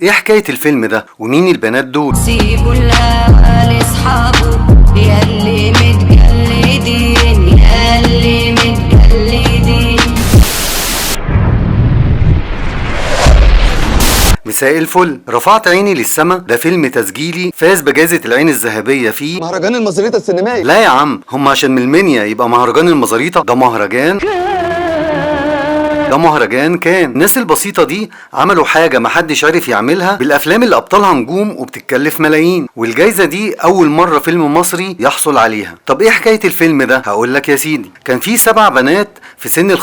ايه حكاية الفيلم ده ومين البنات دول؟ سيبوا الهوى لاصحابه ياللي متجلدين ياللي متجلدين. مساء الفل. رفعت عيني للسما ده فيلم تسجيلي فاز بجائزة العين الذهبية في مهرجان المزاريطة السينمائي. لا يا عم، هم عشان من المنيا يبقى مهرجان المزاريطة؟ ده مهرجان كان الناس البسيطة دي عملوا حاجة محدش عارف يعملها بالأفلام اللي أبطالها نجوم وبتتكلف ملايين، والجايزة دي أول مرة فيلم مصري يحصل عليها. طب إيه حكاية الفيلم ده؟ هقولك يا سيدي. كان في 7 بنات في سن ال15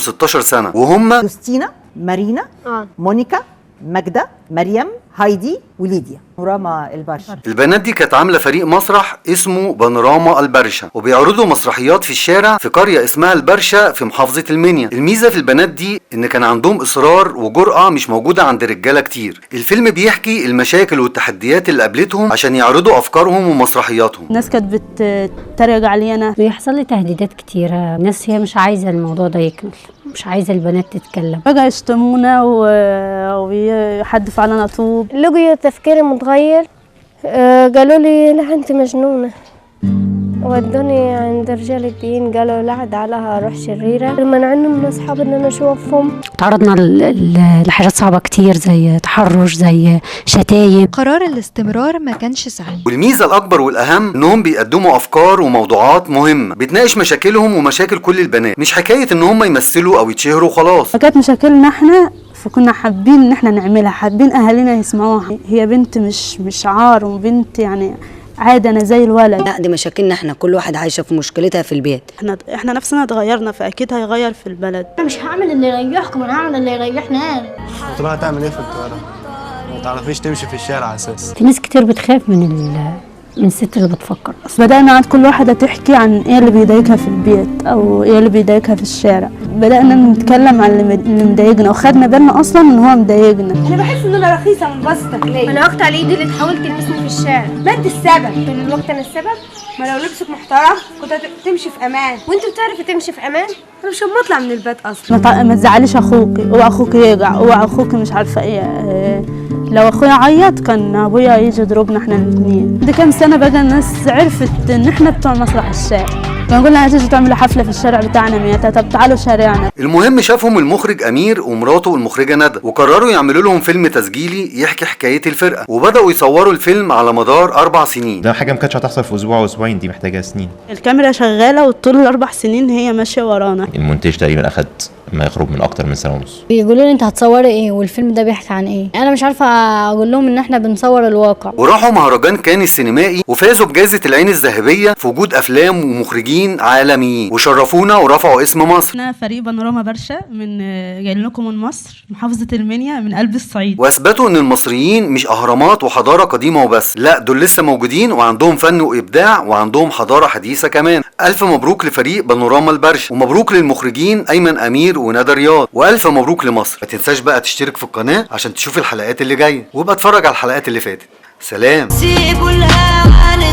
و16 سنة، وهم يوستينا، مارينا، مونيكا، ماجدة، مريم، هايدي، وليديا، بانوراما البرشا. البنات دي كانت عامله فريق مسرح اسمه بانوراما البرشا، وبيعرضوا مسرحيات في الشارع في قريه اسمها البرشا في محافظه المنيا. الميزه في البنات دي ان كان عندهم اصرار وجرأه مش موجوده عند رجاله كتير. الفيلم بيحكي المشاكل والتحديات اللي قابلتهم عشان يعرضوا افكارهم ومسرحياتهم. الناس كانت بتتريق علينا، بيحصل لي تهديدات كتيره، الناس هي مش عايزه الموضوع ده يكمل، مش عايزه البنات تتكلم. فجأة يشتمونا ويحدفوا علينا طوب. لقوا تفكيري متغير، قالوا لي لا انت مجنونه، ودوني عند رجال الدين قالوا لا ده عليها روح شريره، منعوني من اصحابي ان انا اشوفهم. تعرضنا لحاجات صعبه كتير زي تحرش، زي شتايم. قرار الاستمرار ما كانش سهل. والميزه الاكبر والاهم انهم بيقدموا افكار وموضوعات مهمه بتناقش مشاكلهم ومشاكل كل البنات، مش حكايه ان هم يمثلوا او يتشهروا وخلاص. فكانت مشاكلنا احنا، فكنا حابين ان احنا نعملها، حابين اهالينا يسمعوها. هي بنت مش عار، وبنت يعني عادي انا زي الولد. لا دي مشاكلنا احنا، كل واحد عايشه في مشكلتها في البيت. احنا نفسنا اتغيرنا، فاكيد هيغير في البلد. انا مش هعمل اللي يريحكم، انا هعمل اللي يريحنا. قلت لها هتعمل ايه في القاهره؟ ما تعرفيش تمشي في الشارع اساسا. في ناس كتير بتخاف من الست اللي بتفكر. بدأنا عند كل واحدة تحكي عن ايه اللي بيضايقها في البيت او ايه اللي بيضايقها في الشارع. بدأنا نتكلم عن اللي مضايقنا، وخدنا بالنا اصلا ان هو مضايقنا. انا بحس ان انا رخيصه من بسطك ليه؟ انا وقت على ايدي اللي تحاول تلمسني في الشارع، ما انت السبب. طول الوقت انا السبب؟ ما لو لبسك محترم كنت تمشي في امان، وانت بتعرفي تمشي في امان؟ انا مش هطلع من البيت اصلا. ما تزعليش اخوكي، اوعى اخوكي يقع، اوعى اخوكي مش عارفه ايه. لو اخويا عيط كان ابويا يجي يضربنا احنا الاثنين. دي كام سنه بقى الناس عرفت ان احنا بتوع مسرح الشارع. كانوا يقولوا لنا هتيجوا تعملوا حفله في الشارع بتاعنا ميتا، طب تعالوا شارعنا. المهم شافهم المخرج امير ومراته المخرجه ندى، وقرروا يعملوا لهم فيلم تسجيلي يحكي حكايه الفرقه، وبداوا يصوروا الفيلم على مدار 4 سنين. ده حاجه ما كانتش هتحصل في اسبوع او اسبوعين، دي محتاجه سنين. الكاميرا شغاله وطول ال4 سنين هي ماشيه ورانا. المونتاج تقريبا اخد ما يقرب من اكتر من سنه ونص. بيقولوا لي انت هتصوري ايه والفيلم ده بيحكي عن ايه؟ انا مش عارفه اقول لهم ان احنا بنصور الواقع. وراحوا مهرجان كان السينمائي وفازوا بجائزه العين الذهبيه في وجود افلام ومخرجين عالميين، وشرفونا ورفعوا اسم مصر. احنا فريق بانوراما برشا جايين لكم من مصر، محافظه المنيا، من قلب الصعيد. واثبتوا ان المصريين مش اهرامات وحضاره قديمه وبس، لا دول لسه موجودين وعندهم فن وابداع وعندهم حضاره حديثه كمان. الف مبروك لفريق بانوراما البرشا، ومبروك للمخرجين ايمن امير وندى رياض، والف مبروك لمصر. ما تنساش بقى تشترك في القناه عشان تشوف الحلقات اللي جايه، وابقى اتفرج على الحلقات اللي فاتت. سلام. سيبوا الهوى